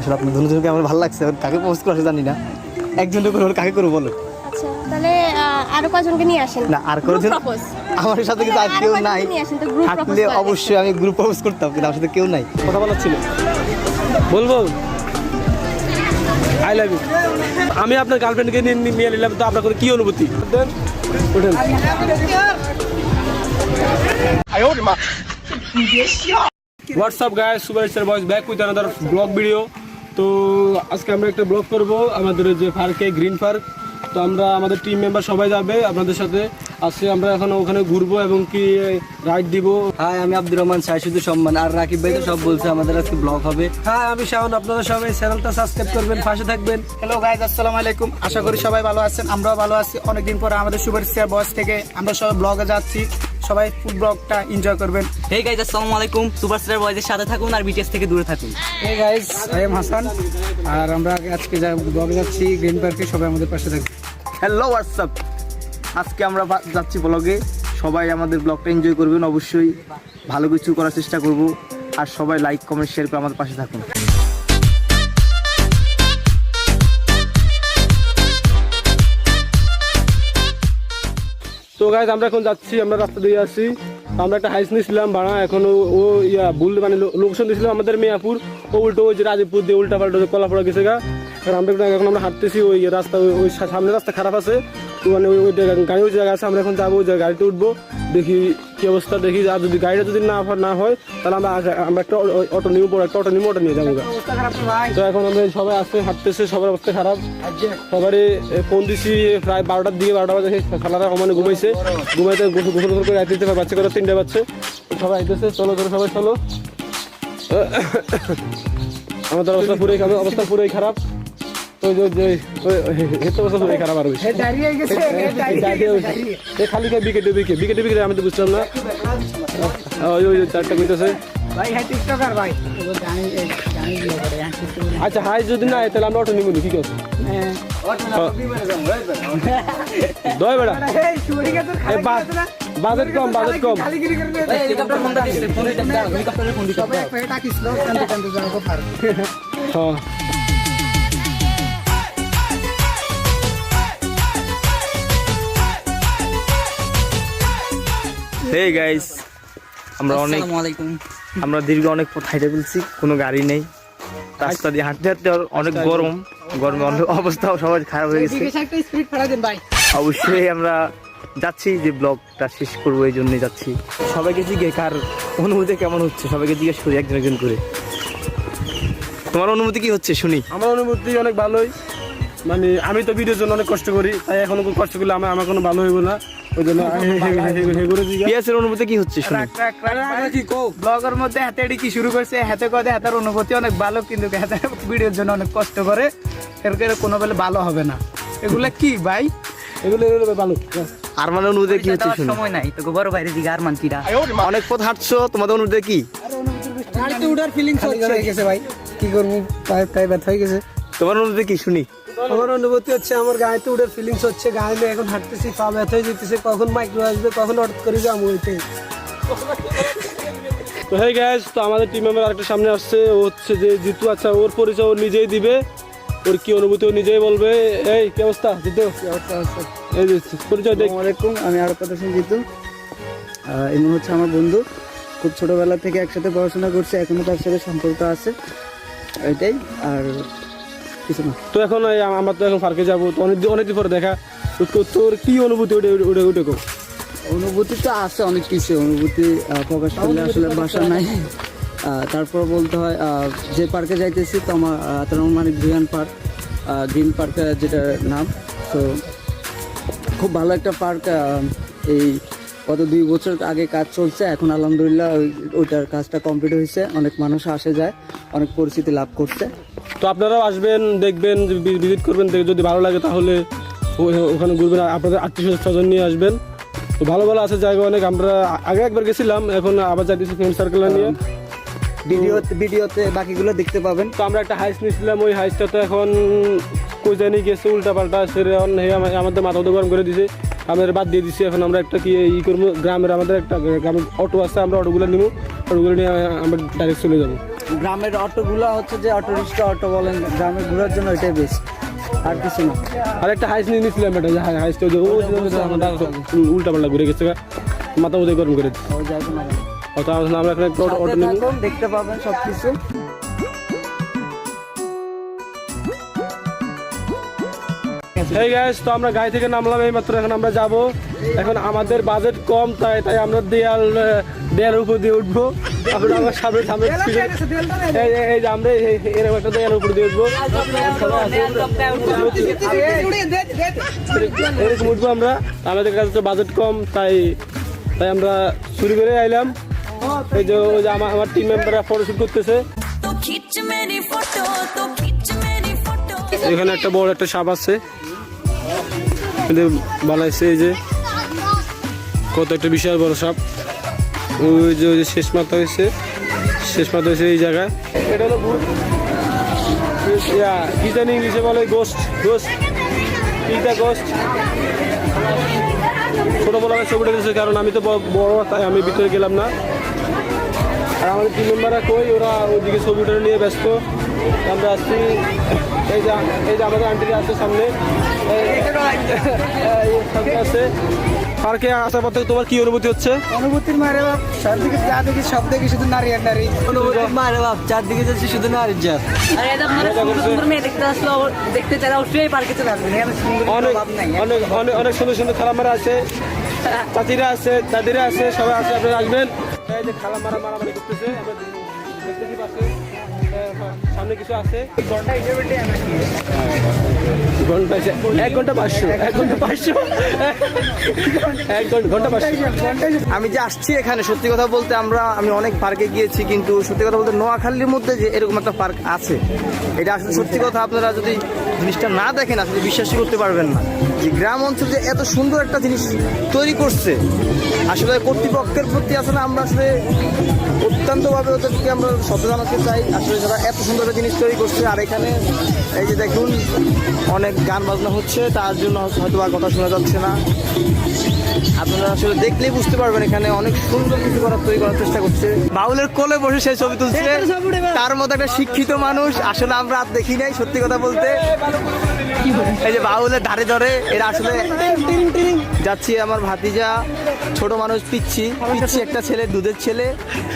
আসলে আপনার দুজনকে আমার ভালো লাগছে, কাকে প্রপোজ করে জানি না, একজনকে করে কাকে করবো বলো? আচ্ছা তাহলে আরো কয়জনকে নিয়ে আসেন না আর কয়জন আমার সাথে কিন্তু আর কেউ নাই, থাকলে অবশ্যই আমি গ্রুপ প্রপোজ করতাম, কিন্তু আমার সাথে কেউ নাই। কথা বলার ছিল, বলবো আই লাভ ইউ। আমি আপনার গার্লফ্রেন্ডকে নিয়ে নিলাম, তো আপনার কি অনুভূতি? ওঠেন। WhatsApp guys, super star boys back with another blog video. তো আজকে আমরা একটা ব্লগ করব আমাদের যে পার্কে, গ্রিন পার্ক। তো আমরা আমাদের টিম মেম্বার সবাই যাবে আপনাদের সাথে। আজকে আমরা এখন ওখানে ঘুরবো এবং কি রাইড দিব। হাই, আমি আব্দুর রহমান শাহিদুল সম্মান, আর রাকিব ভাই তো সব বলছে আমাদের আজকে ব্লগ হবে। হ্যাঁ আমি শাওন, আপনারা সবাই চ্যানেলটা সাবস্ক্রাইব করবেন, পাশে থাকবেন। হ্যালো গাইজ, আসসালামু আলাইকুম। আশা করি সবাই ভালো আছেন, আমরাও ভালো আছি। অনেকদিন পরে আমাদের সুপার স্টার বয়েজ থেকে আমরা সবাই ব্লগে যাচ্ছি, সবাই ফুড ব্লগটা এনজয় করবেন। হে গাইজ, আসসালামু আলাইকুম। সুপার স্টার বয়েজের সাথে থাকুন আর বিটিএস থেকে দূরে থাকুন। এই গাইজ, আই এম হাসান, আর আমরা আজকে ব্লগে যাচ্ছি গ্রিন পার্কে, সবাই আমাদের পাশে থাকবে। হ্যালো হোয়াটসঅ্যাপ, আজকে আমরা যাচ্ছি ব্লগে, সবাই আমাদের ব্লগটা এনজয় করবেন, অবশ্যই ভালো কিছু করার চেষ্টা করব, আর সবাই লাইক কমেন্ট শেয়ার করে আমাদের পাশে থাকুন। তো গাইজ আমরা এখন যাচ্ছি, আমরা রাস্তা দিয়ে আসছি। আমরা একটা হাইস নিয়েছিলাম ভাড়া, এখন ও ভুল মানে লোকেশন দিয়েছিলাম আমাদের মিয়াপুর, ও উল্টো ওই যে রাজীবপুর দিয়ে উল্টা পাল্টা কলাপড়া গেছে গা। এখন আমরা হাঁটতেছি, ওই রাস্তা ওই সামনে রাস্তা খারাপ আছে, তো মানে ওই গাড়ি ওই জায়গা আছে, আমরা এখন যাবো ওই জায়গায়, গাড়িতে উঠবো, দেখি কি অবস্থা, দেখি আর যদি গাড়িটা যদি না হয় তাহলে আমরা একটা অটো নিয়ে পড়ো, একটা অটো নিয়ে ওটা নিয়ে যাবো। তো এখন আমরা সবাই আসতে হাঁটতেছে, সবার অবস্থা খারাপ, সবারই ফোন দিছি প্রায় 12টার দিকে, 12টা বাজে খালারা সমানে ঘুমাইছে, ঘুমাইতে গোসল করে আইতেছে, বাচ্চা করে 3টে বাচ্চা, সবাই আইতেছে, চলো চলো সবাই চলো। আমাদের অবস্থা পুরোই খারাপ, খারাপ আর খালি বিকেটে আমি তো বুঝলাম না, ওই চারটা কইতেছে। আচ্ছা হাই যদি না তাহলে আমরা অটো নিব, ঠিক আছে? দয় বেড়া বাজেট কম হ্যাঁ। হে গাইস, আমরা দীর্ঘ অনেক পথ হাইটে ফেলছি, কোনো গাড়ি নেই, রাস্তা দিয়ে হাঁটতে হাঁটতে অনেক গরমে অনেক অবস্থা সবাই খারাপ হয়ে গেছে। অবশ্যই আমরা যাচ্ছি যে ব্লগটা শেষ করবো, এই জন্যই যাচ্ছি। সবাইকে জিজ্ঞেস কার অনুভূতি কেমন হচ্ছে, সবাইকে জিজ্ঞেস করি একজন করে। তোমার অনুভূতি কি হচ্ছে শুনি? আমার অনুভূতি অনেক ভালোই, মানে আমি তো ভিডিওর জন্য অনেক কষ্ট করি, তাই এখন কষ্ট করলে আমার কোনো ভালো হইব না, ওই জন্য অনুভূতি কি হচ্ছে শুনি? ব্লগের মধ্যে হাতে কি শুরু করছে, হাতে কথা হাতের অনুভূতি অনেক ভালো, কিন্তু হাতে ভিডিওর জন্য অনেক কষ্ট করে, এর কোনো বেলে ভালো হবে না। এগুলা কি ভাই, এগুলো ভালো। আর মানে অনুভূতি কি হচ্ছে শুনি? সময় নাই তো বড় বাইরে দিকে আর মানকিরা অনেক পথ হাঁটছো, তোমাদের অনুভূতি কি? গাড়িতে উঠার ফিলিংস হয়ে গেছে ভাই, কি করবো, পায়ে ব্যথা হয়ে গেছে। তোমার অনুভূতি কি শুনি? আমার অনুভূতি হচ্ছে আমার গাড়িতে উঠার ফিলিংস হচ্ছে, গাড়ি নিয়ে এখন হাঁটতেছি, পা ব্যথা হয়ে যেতেছে, কখন মাইক্রো আসবে, কখন অর্ডার করে যাবো ওইটাই। তো হে গাইস, তো আমাদের টিম মেম্বার আরেকটা সামনে আসছে, ও হচ্ছে যে জিতু। আচ্ছা ওর পরিচয় ও নিজেই দিবে, ওর কি অনুভূতি ও নিজেই বলবে। এই কি অবস্থা জিতু? এই যে পরিচয় দেখ। আসসালামু আলাইকুম, আমি আরো কথা জিতু। এমন হচ্ছে আমার বন্ধু, খুব ছোটবেলা থেকে একসাথে পড়াশোনা করছে, এখনো তার সাথে সম্পর্ক আছে, এটাই আর কিছু না। তো এখন আমরা তো এখন পার্কে যাবো, তো অনেকদিন পরে দেখা, তোর কি অনুভূতি ওটা কো? অনুভূতি তো আছে অনেক কিছু, অনুভূতি প্রকাশ করলে আসলে ভাষা নাই। তারপর বলতে হয় যে পার্কে যাইতেছি, তো আমার মানে গ্রিন পার্ক যেটার নাম, তো খুব ভালো একটা পার্ক। এই গত 2 বছর আগে কাজ চলছে, এখন আলহামদুলিল্লাহ ওইটার কাজটা কমপ্লিট হয়েছে, অনেক মানুষ আসে যায়, অনেক পরিচিতি লাভ করছে। তো আপনারাও আসবেন, দেখবেন, ভিজিট করবেন, যদি ভালো লাগে তাহলে ওখানে ঘুরবেন, আপনাদের আত্মীয় স্বজন নিয়ে আসবেন। তো ভালো আছে জায়গা অনেক, আমরা আগে একবার গেছিলাম, এখন আবার যাইতেছি ফ্রেন্ড সার্কেল নিয়ে। ভিডিওতে বাকিগুলো দেখতে পাবেন। তো আমরা একটা হাইস নিয়েছিলাম, ওই হাইসটা তো এখন কই জানি গেছে উল্টা পাল্টা, সেরে আমাদের মাথা গরম করে দিছে, আমাদের বাদ দিয়ে দিচ্ছি। এখন আমরা একটা কি করবো, গ্রামের আমাদের একটা গ্রামের অটো আছে, আমরা অটোগুলো নিবো, অটোগুলো নিয়ে আমরা ডাইরেক্ট চলে যাবো। গ্রামের অটোগুলো হচ্ছে যে অটো রিক্সা অটো বলেন, গ্রামে ঘোরার জন্য এটাই বেস্ট, আর কিছু না। আর একটা হাইস নিয়ে নিয়েছিলাম, এটা হাইসটা উল্টা পাল্টা ঘুরে গেছে, মাথা উদয় গরম করে ও যাইবো না, আমরা এখানে একটা অটো নিব। থাকুন, দেখতে পাবেন সবকিছু। এই গাইস, তো আমরা গাড়ি থেকে নামলাম এই মাত্র, এখন আমরা যাব। এখন আমাদের বাজেট কম, তাই আমরা দেয়ালের উপর দিয়ে উঠবো। আমরা আমার সামনে এই যে আমরা এরকম একটা দেয়ালের উপর দিয়ে উঠবো, এরকম উঠবো আমরা। আমাদের কাছে তো বাজেট কম, তাই আমরা চুরি করে আইলাম। এই যে ওই যে আমার টিম মেম্বাররা ফটোশুট করতেছে। এখানে একটা বড় একটা সাপ আছে, বানাইছে এই যে কত একটা বিশাল বড় সাপ। ওই যে শেষ মাথা হয়েছে এই জায়গায়। এটা হলো ভূত, কি জানি ইংলিশে বলে গোস্ট, গোস্ট। ছোট বড় ছবিটা দিয়েছে, কারণ আমি তো বড়, তাই আমি ভিতরে গেলাম না। আর আমাদের টিম মেম্বাররা কই, ওরা ওইদিকে ছবিটা নিয়ে ব্যস্ত। আমরা আসছি, এই যে আমাদের আন্টিরা আছে সামনে আছে। পার্কে আসার পর থেকে তোমার কি অনুভূতি হচ্ছে? অনুভূতির মারে বাপ, চারদিকে যা দেখি সব দেখি শুধু নারী আর নারী। অনুভূতির মারে বাপ, চারদিকে যাচ্ছি শুধু নারীর জাত। অনেক সুন্দর সুন্দর খালামারা আছে, চাচিরা আছে, দাদিরা আছে, সবাই আছে, আপনারা আসবেন। এই যে খালামারা মারামারি করতেছে, আমরা দেখতেছি পাশে সামনে কিছু আছে। ঘন্টা 1 ঘন্টা 500, 1 ঘন্টা 500, 1 ঘন্টা 500। আমি যে আসছি এখানে, সত্যি কথা বলতে আমি অনেক পার্কে গিয়েছি, কিন্তু সত্যি কথা বলতে নোয়াখালীর মধ্যে যে এরকম একটা পার্ক আছে, এটা আসলে সত্যি কথা, আপনারা যদি জিনিসটা না দেখেন আসলে বিশ্বাসই করতে পারবেন না যে গ্রাম অঞ্চল যে এত সুন্দর একটা জিনিস তৈরি করছে। আসলে কর্তৃপক্ষের প্রতি আসলে আমরা আসলে অত্যন্তভাবে ওদেরকে আমরা শ্রদ্ধা জানাতে চাই, আসলে যারা এত সুন্দর একটা জিনিস তৈরি করছে। আর এখানে এই যে দেখুন অনেক গান বাজনা হচ্ছে, তার জন্য হয়তো আর কথা শোনা যাচ্ছে না। আপনারা আসলে দেখলেই বুঝতে পারবেন এখানে অনেক সুন্দর কিছু তৈরি করার চেষ্টা করছে। বাউলের কোলে বসে সেই ছবি তুলছে, তার মতো একটা শিক্ষিত মানুষ আসলে আমরা আর দেখি নাই, সত্যি কথা বলতে। এই যে বাউলের ধারে ধরে এরা আসলে যাচ্ছি, আমার ভাতিজা ছোট মানুষ পিচ্ছি একটা ছেলে, দুধের ছেলে,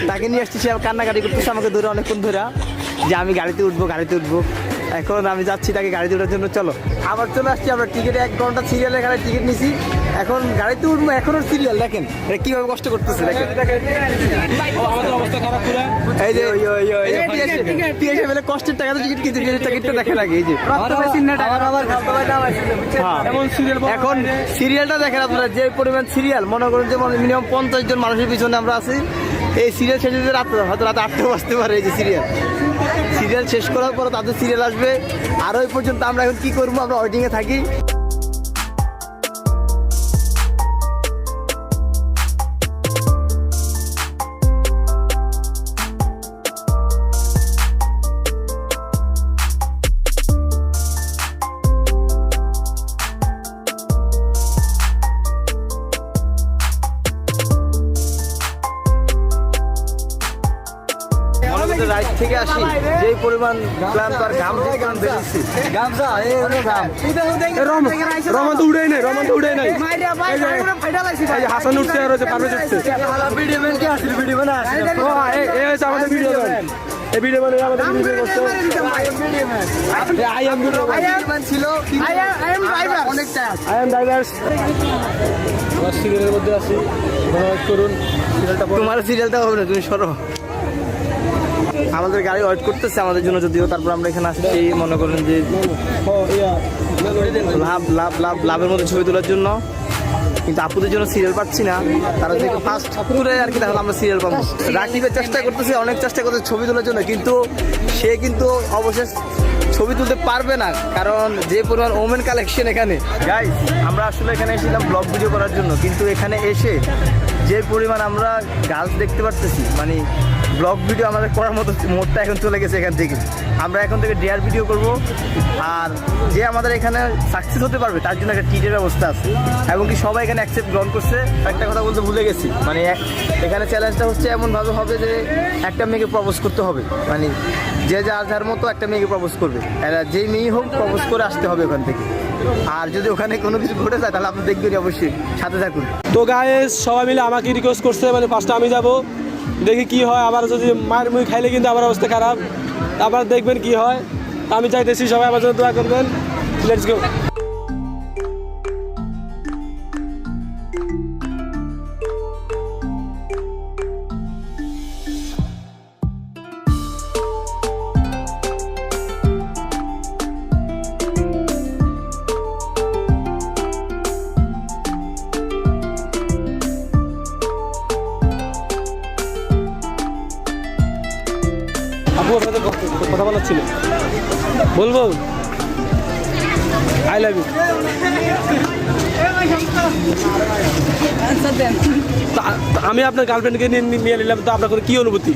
তাকে নিয়ে আসছি। সে কান্নাকাটি করতেছে আমাকে ধরে অনেকক্ষণ ধরে, যে আমি গাড়িতে উঠবো। এখন আমি যাচ্ছি তাকে গাড়িতে ওঠার জন্য। চলো, আবার চলে আসছি আমরা। টিকিটে 1 ঘন্টা সিরিয়াল, এখানে টিকিট নিছি, এখন গাড়িতে উঠবো। এখনো সিরিয়াল দেখেন এটা কিভাবে কষ্ট করতেছে, দেখেন। এই যে কষ্টের টাকা টিকিট কিন্তু টিকিটটা দেখে লাগে। এই যে এখন সিরিয়ালটা দেখেন আপনারা, যে পরিমাণ সিরিয়াল, মনে করেন যে মিনিমাম 50 জন মানুষের পিছনে আমরা আছি। এই সিরিয়াল শেষ হতে হয়তো রাত 8টাও বাজতে পারে। এই যে সিরিয়াল শেষ করার পর তাদের সিরিয়াল আসবে, আর ওই পর্যন্ত আমরা এখন কি করবো, আমরা ওয়েটিংয়ে থাকি। রাইড থেকে আসি, যে পরিমাণ ক্লান্ত আর ঘাম বেরিয়েছি, রমান তো উড়ে নাই, হাসান উঠছে আর পারভেজ উঠছে। আমাদের ভিডিও এই ভিডিও মানে আমাদের ভিডিও করছে। সিরিয়ালের মধ্যে আছি, করুন তোমার সিরিয়ালটা হবে না, তুমি সরো। আমাদের গাড়ি ওয়েট করতেছে আমাদের জন্য, যদিও তারপর আমরা এখানে আসছি মনে করেন যে লাভের মধ্যে ছবি তোলার জন্য, কিন্তু আপুদের জন্য সিরিয়াল পাচ্ছি না। তারা থেকে ফার্স্ট করে আর কি, তাহলে আমরা সিরিয়াল পাবো। রাকিবের চেষ্টা করতেছে, অনেক চেষ্টা করতেছে ছবি তোলার জন্য, কিন্তু সে কিন্তু অবশেষ ছবি তুলতে পারবে না, কারণ যে পরিমাণ ওমেন কালেকশন এখানে। গাইস, আমরা আসলে এখানে এসেছিলাম ব্লগ ভিডিও করার জন্য, কিন্তু এখানে এসে যে পরিমাণ আমরা গার্লস দেখতে পারতেছি, মানে ব্লগ ভিডিও আমাদের করার মতো মোডটা এখন চলে গেছে এখান থেকে। আমরা এখন থেকে ডেয়ার ভিডিও করব, আর যে আমাদের এখানে সাকসেস হতে পারবে তার জন্য একটা টিটের ব্যবস্থা আছে, এবং কি সবাই এখানে অ্যাকসেপ্ট গ্রহণ করছে। একটা কথা বলতে ভুলে গেছি, মানে এখানে চ্যালেঞ্জটা হচ্ছে এমনভাবে হবে যে একটা মেয়েকে প্রপোজ করতে হবে, মানে যে যার মতো একটা মেয়েকে প্রপোজ করবে, এরা যেই মেয়েই হোক প্রপোজ করে আসতে হবে ওখান থেকে। আর যদি ওখানে কোনো কিছু ঘটে যায় তাহলে আপনি দেখবেন অবশ্যই, সাথে থাকুন। তো গাইস সবাই মিলে আমাকে রিকোয়েস্ট করছে, মানে ফার্স্টে আমি যাব, দেখি কি হয়। আবার যদি মায়ের মুই খাইলে কিন্তু আমার অবস্থা খারাপ, আবার দেখবেন কি হয়। আমি চাইতেছি সবাই আমার জন্য দোয়া করবেন। Let's go. আপু আপনাদের কথা বলার ছিল, বলবো আই লাভ ইউ। আমি আপনার গার্লফ্রেন্ডকে নিয়ে নিলাম, তো আপনার কি অনুভূতি?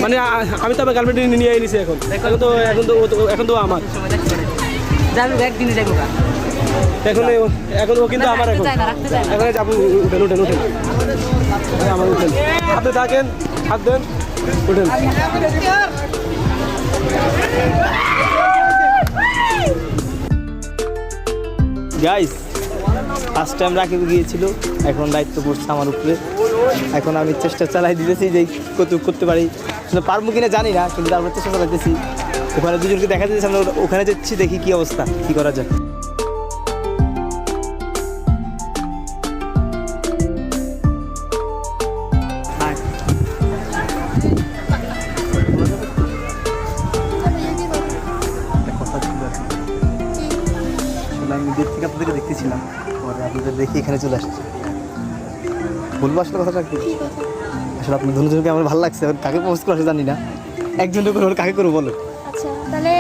মানে আমি তো আমার গার্লফ্রেন্ড নিয়ে নিছি, এখন তো আমার এখন ও কিন্তু আমার এখন যাবো। উঠেন আমার উঠেন, আপনি থাকেন, হাত দেন, উঠেন। গাইস ফার্স্ট টাইম রাকিব গিয়েছিল, এখন দায়িত্ব পড়ছে আমার উপরে। এখন আমি চেষ্টা চালাই দিতেছি যে কতটুকু করতে পারি, পারবো কিনা জানি না, কিন্তু তারপর চেষ্টা চালাইতেছি। ওখানে দুজনকে দেখা যাচ্ছে, আমরা ওখানে যাচ্ছি, দেখি কি অবস্থা, কি করা যায়। আমি দূর থেকে আপনাদেরকে দেখতেছিলাম, পরে আপনাদের দেখি এখানে চলে আসছি। বলবো আসলে কথাটা কি, আসলে আপনার দুজনকে আমার ভালো লাগছে। কাকে প্রপোজ করে জানি না, একজনকে করে কাকে করবো বলো? আচ্ছা তাহলে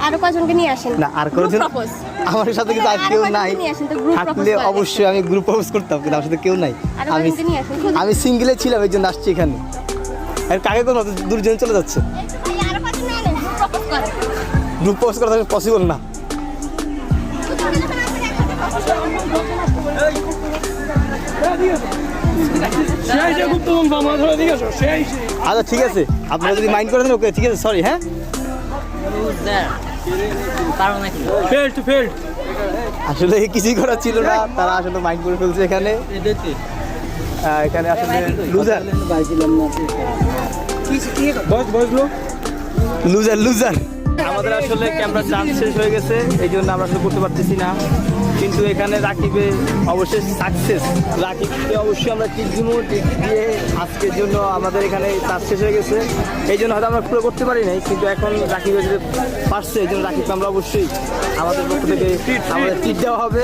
আরো কয়জনকে নিয়ে আসেন না, আর কয়জন আমার সাথে কিন্তু আর কেউ নাই। থাকলে অবশ্যই আমি গ্রুপ প্রপোজ করতাম, কিন্তু আমার সাথে কেউ নাই। আমি সিঙ্গেলে ছিলাম, এই জন্য আসছি এখানে। আর কাকে করবো, দুজন চলে যাচ্ছে। গ্রুপ প্রপোজ করা পসিবল না। আচ্ছা ঠিক আছে, আপনারা যদি মাইন্ড করে দেন ওকে, ঠিক আছে, সরি। হ্যাঁ আসলে কিছুই করার ছিল না, তারা আসলে মাইন্ড করে ফেলছে এখানে। এখানে আসলে লুজার লুজার লুজার আমাদের আসলে ক্যামেরা চার্জ শেষ হয়ে গেছে, এই জন্য আমরা আসলে করতে পারতেছি না। কিন্তু এখানে রাকিবে অবশ্যই সাকসেস, রাকিবকে অবশ্যই আমরা টিপ দিব। টিপ দিয়ে আজকের জন্য আমাদের এখানে চার্জ শেষ হয়ে গেছে, এই জন্য হয়তো আমরা পুরো করতে পারি নাই, কিন্তু এখন রাকিবে যদি পারছে, এই জন্য রাকিবকে আমরা অবশ্যই আমাদের পক্ষ থেকে আমাদের টিপ দেওয়া হবে।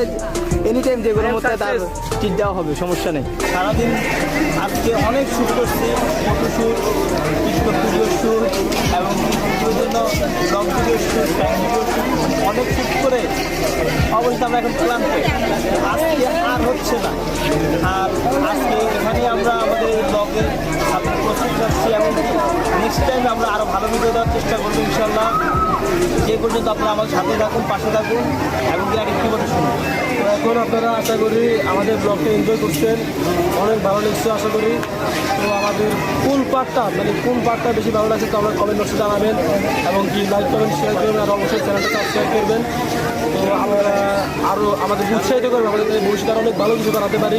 এনি টাইম যে কোনো মধ্যে তার টিপ দেওয়া হবে, সমস্যা নেই। সারাদিন আজকে অনেক শ্যুট করছি, ফটোশ্যুট, ভিডিও শ্যুট, এবং ভিডিওর জন্য blog video shoot, video shoot, অনেক শ্যুট করে অবশ্যই আমরা এখন ক্লান্ত। আজকে আর হচ্ছে না, আর আজকে এখানে আমরা আমাদের এই ব্লগের সাথে প্রস্তুত যাচ্ছি, এবং নেক্সট টাইম আমরা আরও ভালো ভিডিও দেওয়ার চেষ্টা করবো ইনশাল্লাহ। যে পর্যন্ত আপনারা আমাদের সাথে থাকুন, পাশে থাকুন, এবং কি আগে কী বলে শুনুন। তো এখন আপনারা আশা করি আমাদের ব্লগটা এনজয় করছেন, অনেক ভালো লাগছে আশা করি। তো আমাদের কোন পার্টটা বেশি ভালো লাগছে তো আমরা কমেন্ট বক্সে জানাবেন, এবং কি লাইক করবেন, শেয়ার করবেন, আর অবশ্যই চ্যানেলটা সাবস্ক্রাইব করবেন। তো আমরা আরও আমাদের উৎসাহিত করবেন, আমাদের ভবিষ্যতে অনেক ভালো কিছু বানাতে পারি।